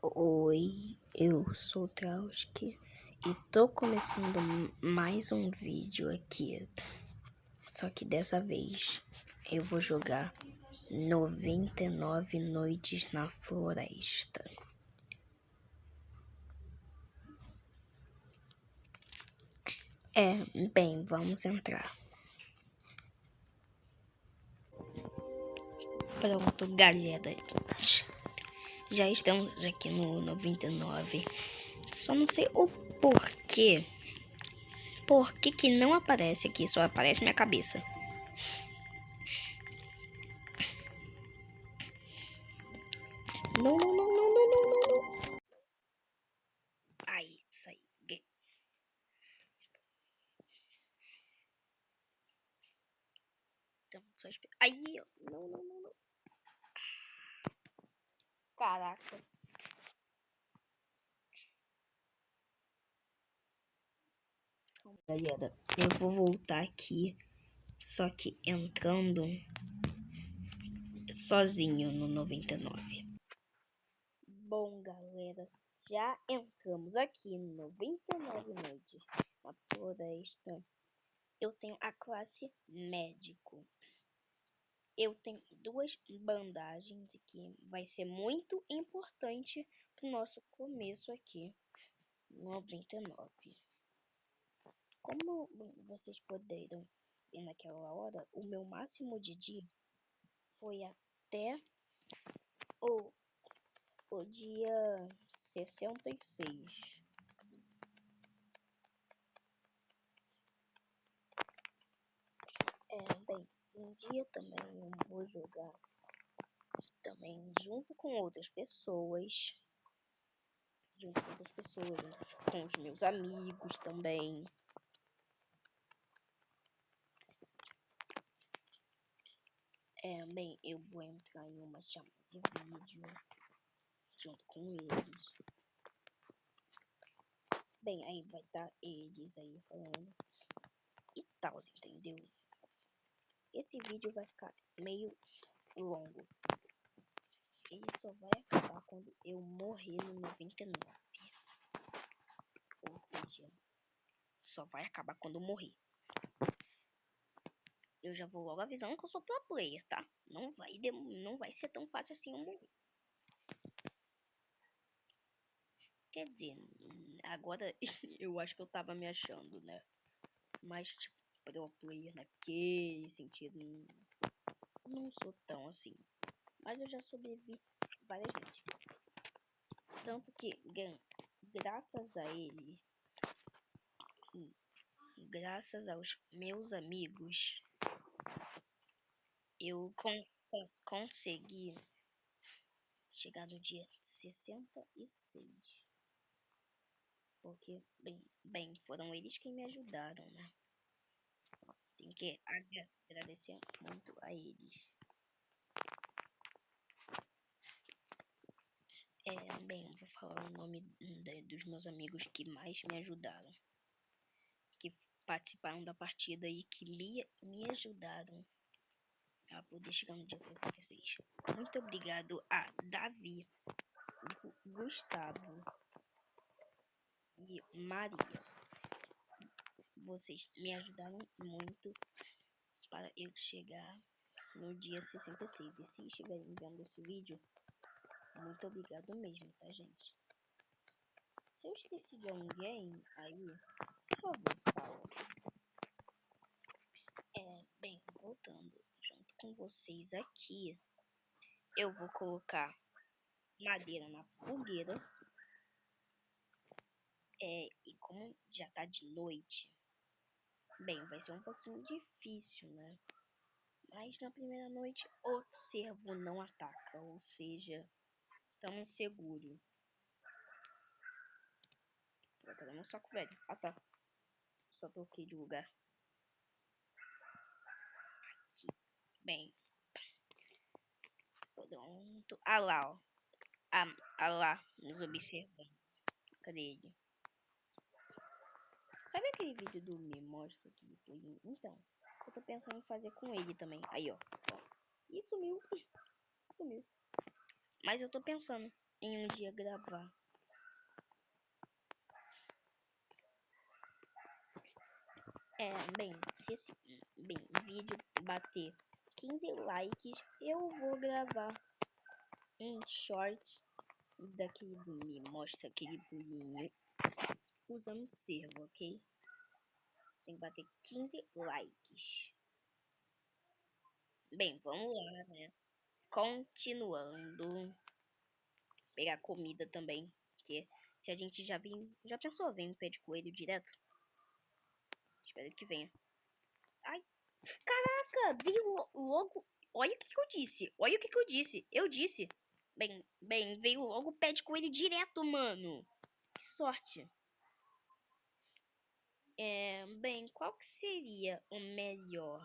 Oi, eu sou o Trauski e tô começando mais um vídeo aqui. Só que dessa vez eu vou jogar 99 noites na floresta. Bem, vamos entrar. Pronto, galera. Já estamos aqui no 99. Só não sei o porquê. Por que não aparece aqui? Só aparece minha cabeça. Não. Aí, saí. Então, só esperar. Aí, não. Caraca. Galera, eu vou voltar aqui, só que entrando sozinho no 99. Bom, galera, já entramos aqui no 99 noites na floresta. Eu tenho a classe médico. Eu tenho 2 bandagens que vai ser muito importante pro nosso começo aqui no 99. Como vocês puderam ver naquela hora, o meu máximo de dia foi até o dia 66. Bem, um dia também eu vou jogar também junto com outras pessoas. Com os meus amigos também. Bem, eu vou entrar em uma chamada de vídeo junto com eles. Bem, aí vai estar eles aí falando e tal, entendeu? Esse vídeo vai ficar meio longo. Ele só vai acabar quando eu morrer no 99. Ou seja, só vai acabar quando eu morrer. Eu já vou logo avisando que eu sou pro player, tá? Não vai ser tão fácil assim eu morrer. Quer dizer, agora eu acho que eu tava me achando, né? Mas, tipo, pro player naquele sentido, não sou tão assim. Mas eu já sobrevivi várias vezes. Tanto que, graças a ele, graças aos meus amigos, eu consegui chegar no dia 66. Porque, bem, foram eles que me ajudaram, né? Tem que agradecer muito a eles. Bem, eu vou falar o nome dos meus amigos que mais me ajudaram. Que participaram da partida e que me ajudaram a poder chegar no dia 66. Muito obrigado a Davi, Gustavo e Maria. Vocês me ajudaram muito para eu chegar no dia 66. E se estiverem vendo esse vídeo, muito obrigado mesmo, tá, gente? Se eu esqueci de alguém aí, por favor, fala. Bem, voltando junto com vocês aqui, eu vou colocar madeira na fogueira. E como já tá de noite, bem, vai ser um pouquinho difícil, né? Mas na primeira noite o cervo não ataca, ou seja, estamos seguros. Cadê meu saco velho? Ah, tá. Só troquei de lugar. Aqui. Bem. Pronto. Ah lá, ó. Ah lá, nos observando. Cadê ele? Sabe aquele vídeo do Me Mostra que depois... Então, eu tô pensando em fazer com ele também. Aí, ó. E sumiu. Sumiu. Mas eu tô pensando em um dia gravar. Se esse vídeo bater 15 likes, eu vou gravar um short daquele me mostra aquele bolinho usando servo, ok? Tem que bater 15 likes. Bem, vamos lá, né? Continuando. Pegar comida também. Porque se a gente já pensou, vem um pé de coelho direto? Espero que venha. Ai, caraca, veio logo. Olha o que eu disse. Olha o que eu disse. Eu disse. Bem, veio logo o pé de coelho direto, mano. Que sorte. Bem, qual que seria o melhor?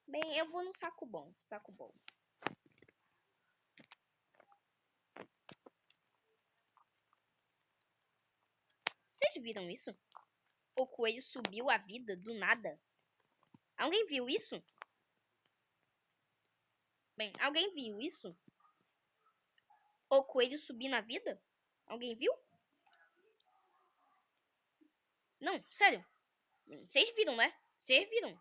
Bem, eu vou no saco bom. Saco bom. Vocês viram isso? O coelho subiu a vida do nada. Alguém viu isso? Bem, alguém viu isso? O coelho subir na vida? Alguém viu? Não, sério. Vocês viram, né? Vocês viram?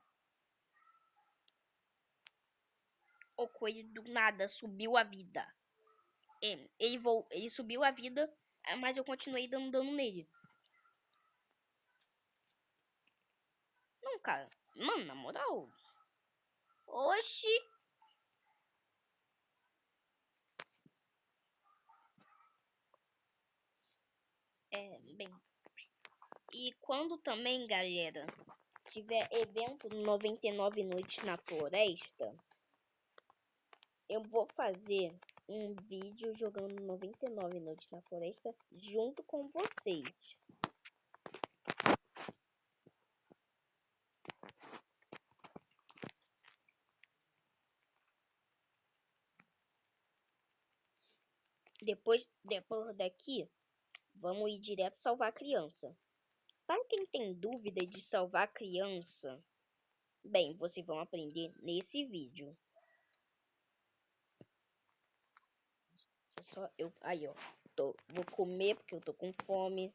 O coelho do nada subiu a vida. Ele subiu a vida, mas eu continuei dando dano nele. Não, cara. Mano, na moral. Oxi. Bem. E quando também, galera, tiver evento 99 noites na floresta, eu vou fazer um vídeo jogando 99 noites na floresta junto com vocês. Depois daqui, vamos ir direto salvar a criança. Para quem tem dúvida de salvar a criança, bem, vocês vão aprender nesse vídeo. Aí, ó. Vou comer porque eu tô com fome.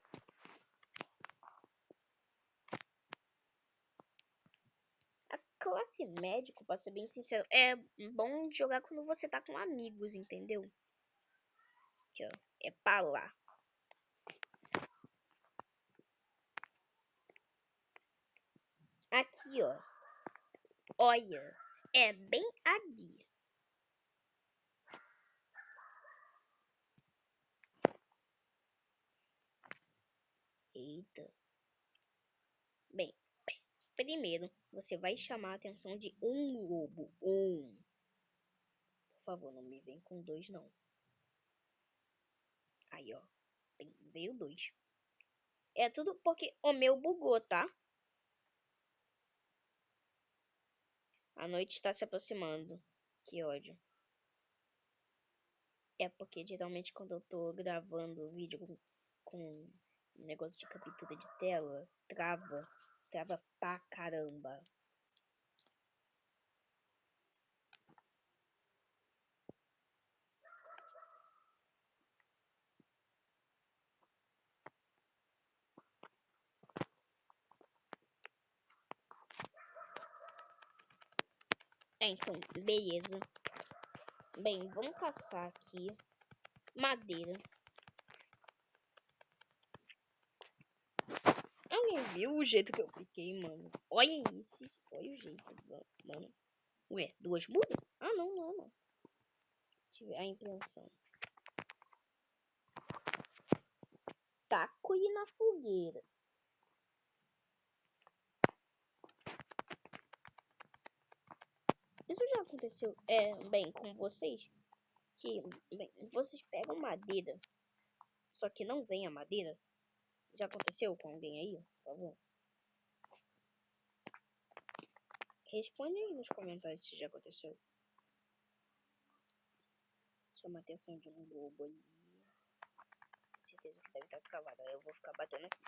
A classe médico, pra ser bem sincero, é bom jogar quando você tá com amigos, entendeu? Aqui, ó. É pra lá. Aqui, ó. Olha. É bem ali. Eita. Bem, primeiro, você vai chamar a atenção de um lobo. Por favor, não me vem com dois, não. Aí, ó. Bem, veio dois. É tudo porque o meu bugou, tá? A noite está se aproximando. Que ódio. É porque geralmente quando eu tô gravando vídeo com negócio de captura de tela, trava. Trava pra caramba. Então, beleza. Bem, vamos caçar aqui madeira. Alguém viu o jeito que eu piquei, mano? Olha isso. Olha o jeito, mano. Ué, duas mudas? Ah, não. Tive a impressão. Taco e na fogueira. Isso já aconteceu, bem, com vocês? Que, bem, vocês pegam madeira, só que não vem a madeira? Já aconteceu com alguém aí, por favor? Responde aí nos comentários se já aconteceu. Chama a atenção de um lobo ali. Com certeza que deve estar travado. Aí eu vou ficar batendo aqui.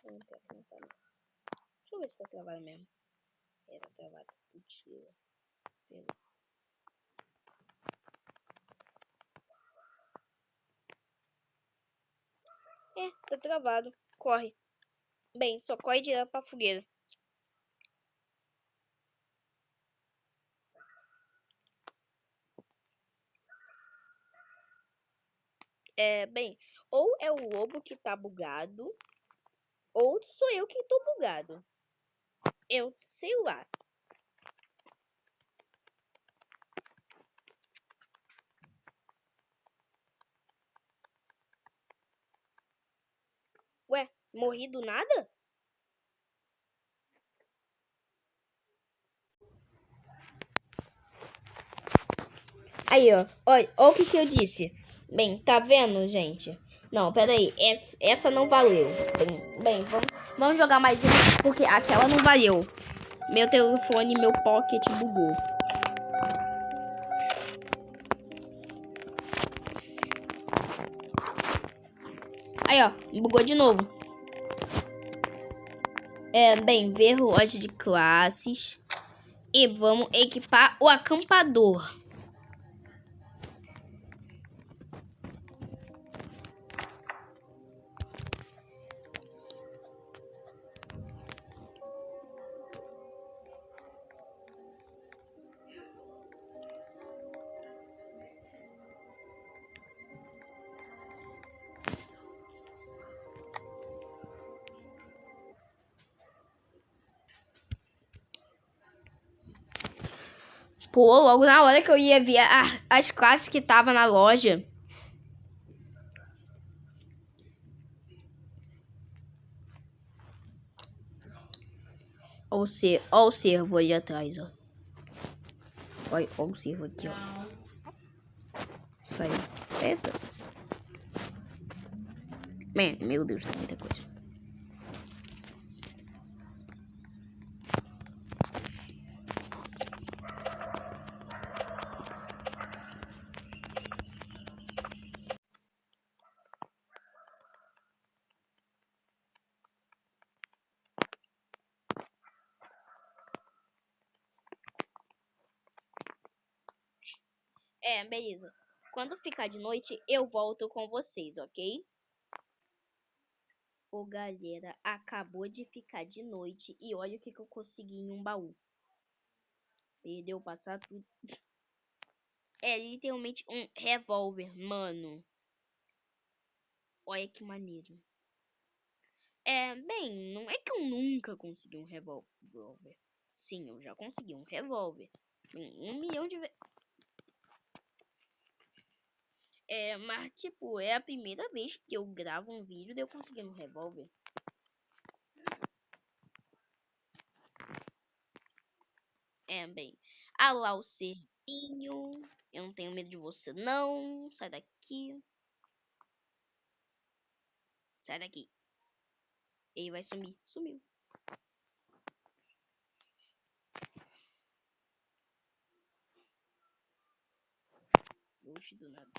Não, pior que não tá, não. Deixa eu ver se tá travado mesmo. Tá travado. Putz, Tá travado. Corre. Bem, só corre direto pra fogueira. Bem, ou é o lobo que tá bugado, ou sou eu que tô bugado. Eu sei lá. Ué, morri do nada? Aí, ó. Olha o que eu disse. Bem, tá vendo, gente? Não, peraí. Essa não valeu. Bem, vamos jogar mais uma, porque aquela não valeu. Meu telefone, meu pocket bugou. Aí, ó. Bugou de novo. Bem, ver loja de classes. E vamos equipar o acampador. Pô, logo na hora que eu ia ver as classes que tava na loja. Ó o cervo ali atrás, ó. Olha o cervo aqui, ó. Saiu. Eita. Meu Deus, tem muita coisa. Beleza. Quando ficar de noite, eu volto com vocês, ok? Ô, galera, acabou de ficar de noite e olha o que eu consegui em um baú. Perdeu passar tudo. É literalmente um revólver, mano. Olha que maneiro. Bem, não é que eu nunca consegui um revólver. Sim, eu já consegui um revólver. 1 milhão de vezes. Mas tipo, é a primeira vez que eu gravo um vídeo de eu conseguir um revólver. Bem. Ah lá o cervinho. Eu não tenho medo de você, não. Sai daqui. Sai daqui. Ele vai sumir. Sumiu. Oxi, do nada.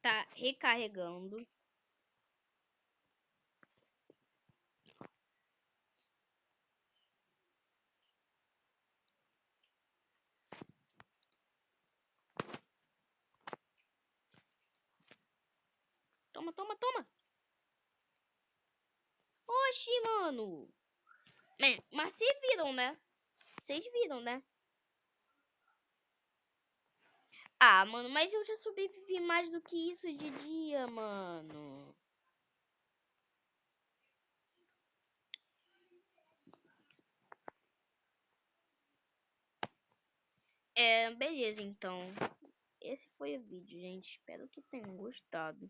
Tá recarregando. Toma, toma, toma. Oxi, mano. Mas vocês viram, né? Vocês viram, né? Ah, mano, mas eu já sobrevivi mais do que isso de dia, mano. Beleza, então. Esse foi o vídeo, gente. Espero que tenham gostado.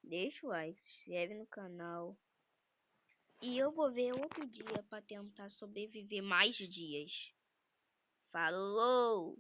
Deixa o like, se inscreve no canal. E eu vou ver outro dia para tentar sobreviver mais dias. Falou!